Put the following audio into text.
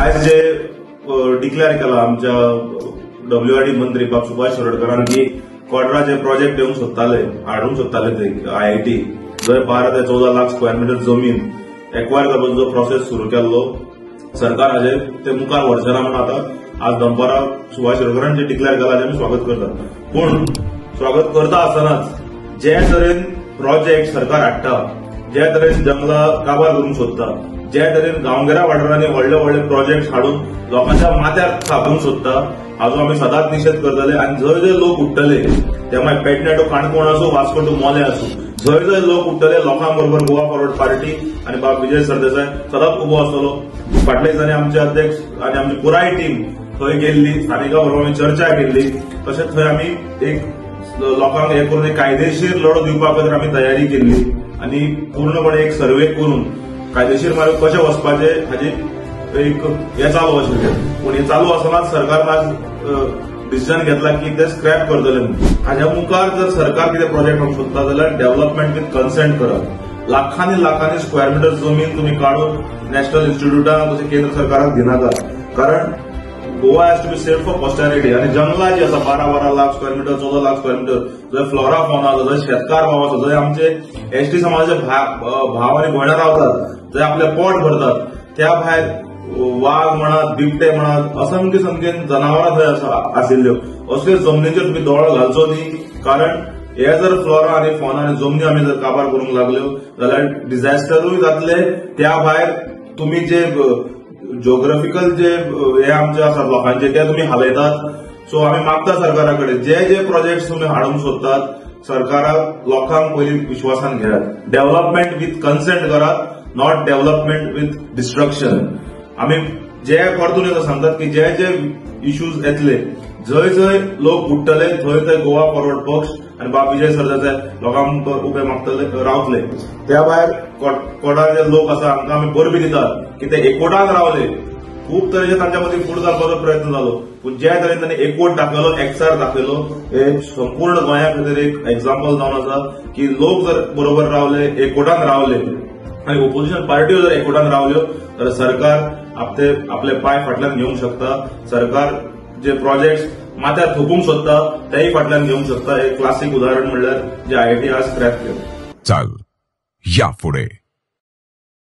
आज जे डिक्लेअर केला आमच्या WRD मंत्री बाब सुभाष शिरोडकरान की कोड्रा जे प्रोजेक्ट येवंक सोदताले हाडूंक सोदताले ते IIT जंय 12 ते 14 लाख स्क्वेअर मीटर जमीन एक्वायर करपाचो जो प्रोसेस सुरू केल्लो सरकार हाजे ते मुखार व्हरचना म्हूण आतां आज दनपारां सुभाष शिरोडकरान जे डिक्लेअर केला हाजें आमी स्वागत करतात. पूण स्वागत करता आसतनाच जे तरेन प्रोजेक्ट सरकार हाडटा, जे तरेन जंगलां काबार करूंक सोदता, जे तरेन गांवगिऱ्या वाठारांनी व्हडले व्हडले प्रोजेक्ट हाडून लोकांच्या माथ्यार थापूंक सोदता हाजो आमी सदांच निशेध करतले. आनी जंय जंय लोक उठ्ठले ते मागीर पेडणे टू काणकोण आसूं वास्को टू मोले आसूं, जंय जंय लोक उठ्ठले लोकां बरोबर गोवा फॉरवर्ड पार्टी आनी बाब विजय सरदेसाय सदांच उबो आसतलो. फाटल्या दिसांनी आमचे अध्यक्ष आनी आमची पुराय टीम थंय गेल्ली, स्थानिकां बरोबर आमी चर्चा केल्ली. तशेंच थंय आमी एक लोकांक हे करून एक कायदेशीर लढो दिवपा खातीर आमी तयारी केल्ली आनी पूर्णपणे एक सर्वे करून कायदेशीर मार्ग कशें वचपाचे हाजी एक हे चालू आशिल्लें. पूण हे चालू आसतनाच सरकारान आज डिसिजन घेतला की ते स्क्रॅप करतले म्हणून. हाज्या मुखार जर सरकार कितें प्रोजेक्ट हाडूंक सोदता जाल्यार डेव्हलपमेंट विथ कन्सेंट करप. लाखांनी लाखांनी स्क्वेअर मीटर जमीन तुम्ही काढून नॅशनल इन्स्टिट्यूटाक तशें केंद्र सरकाराक दिनाकात. कारण Goa has to be safe for posterity. आनी जंगलां जी आसा 12 lakh square meter 14 lakh square meter जंय फ्लोरा फॉना आसा, जंय शेतकार भाव आसा, जंय आमचे ST समाजाचे भाव आनी भयणां रावतात, जंय आपले पोट भरतात, त्या भायर वाघ म्हणात, बिबटे म्हणात, असंख्य संख्येन जनावरां थंय आशिल्ल्यो असल्यो जमनीचेर तुमी दोळो घालचो न्ही. कारण हे जर फ्लोरा आनी फॉना आनी जमनी आमी जर काबार करूंक लागल्यो जाल्यार डिझास्टरूय जातले. त्या भायर तुमी जे ज्योग्राफिकल जे हे आमचे आसात लोकांचे ते तुमी हालयतात. सो आमी मागता सरकारा कडेन जे जे प्रोजेक्ट तुमी हाडूंक सोदतात सरकाराक लोकांक पयलीं विश्वासान घेयात. डेव्हलपमेंट विथ कन्सेंट करात, नॉट डेव्हलपमेंट विथ डिस्ट्रक्शन. आमी जे परतून येता सांगतात की जे जे इश्यूज येतले, जंय जंय लोक उठ्ठले थंय थंय गोवा फॉरवर्ड पक्ष आनी बाब विजय सरदेसाय लोकांक उबे मागतले रावतले. त्या भायर कोडा जे लोक आसा हांकां आमी बरबी दितात की ते एकवटान रावले. खूब तरेचे तांच्या मदीं फूट घालपाचो प्रयत्न जालो, पूण जे तरेन तांणी एकवट दाखयलो, एकचार दाखयलो, हे संपूर्ण गोंया खातीर एक एक्झाम्पल जावन आसा की लोक जर बरोबर रावले, एकवटान रावले आनी ओपोजिशन पार्ट्यो जर एकवटान रावल्यो जाल्यार सरकार आपले पाय फाटल्यान घेवंक शकता. सरकार जे प्रोजेक्ट माथ्यार थोपूंक सोदता तेय फाटल्यान घेवंक शकता. एक क्लासीक उदाहरण म्हणल्यार जे IIT आज स्क्रॅप केलें. चल या फुडें.